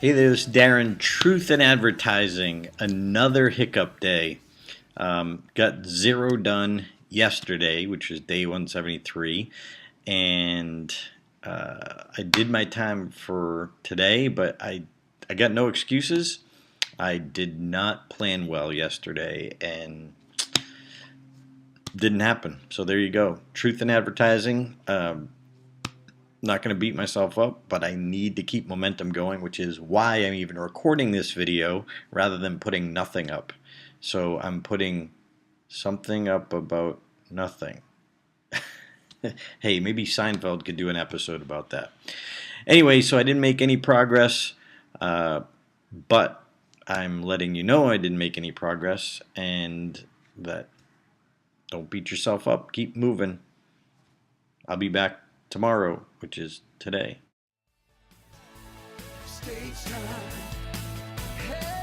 Hey there, this is Darren, Truth in Advertising. Another hiccup day. Got zero done yesterday, which was day 173, and I did my time for today, but I got no excuses. I did not plan well yesterday, and didn't happen. So there you go. Truth in Advertising. Not going to beat myself up, but I need to keep momentum going, which is why I'm even recording this video rather than putting nothing up. So I'm putting something up about nothing. Hey, maybe Seinfeld could do an episode about that. Anyway, so I didn't make any progress, but I'm letting you know I didn't make any progress, and that don't beat yourself up. Keep moving. I'll be back tomorrow, which is today. Stage time. Hey.